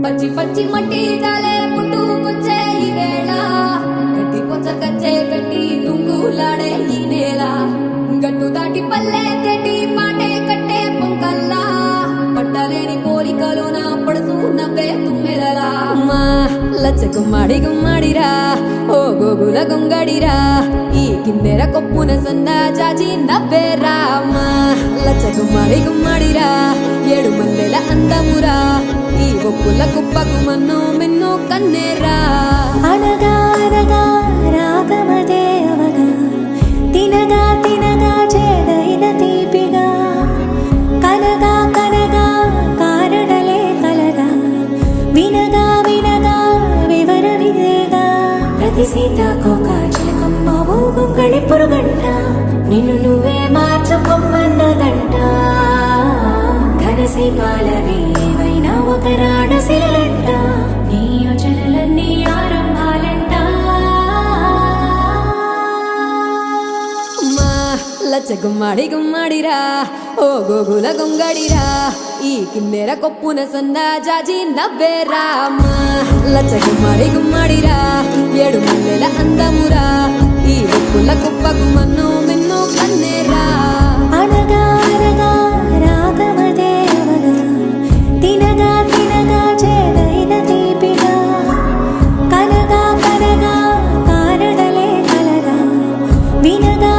పచ్చి పచ్చి మట్టి తాలే పుట్టుకొచ్చే ఈ వేళ గడ్డి పొచ్చకచ్చే గడ్డి దుంగులాడే ఈ నేల గట్టు దాటి పల్లె తేటి పాటే కట్టే పొంకల్లా పట్టలేని పోలికలో నా పడుతూ నవ్వే తుమ్మెదలా మా లచ్చ గుమ్మడి గుమ్మడిరా ఓ గోగుల గొంగడిరా ఈ కిందెర కొప్పున సన్న జాజి నవ్వేరా మా లచ్చ గుమ్మడి గుమ్మడిరా ఏడు మల్లెల అందమురా ఈ ఒప్పుల కుప్పకు మన్ను మిన్ను కన్నేరా అనగా అనగా రాగమదే అవగా తినగా తినగా చేదైన తీపిగా కనగా కనగా కారణలే కలగా వినగా వినగా వివరమిదేగా ప్రతి సీతాకోక చిలకమ్మ ఊగుంగడి పురుగంట నిన్ను నువ్వే మార్చుకొమ్మన్నదంట ఘనశీపాలవే ఏవైనా ఒక రాడశిలంట నీ యోచనలన్నీ ఆరంభాలంట మా లచ్చ గుమ్మడి గుమ్మడిరా ఓ గోగుల గొంగడిరా ఈ కిందెర కొప్పున సన్న జాజి నవ్వేరా మా లచ్చ గుమ్మడి గుమ్మడిరా ఏడు మల్లెల అందమురా ఈ ఒప్పుల కుప్పకు మన్ను మిన్ను కన్నేరా అనగా అనగా రాగమదే అవగా తినగా తినగా చేదైన తీపిగా కనగా కనగా కారణలే కలగా వినగా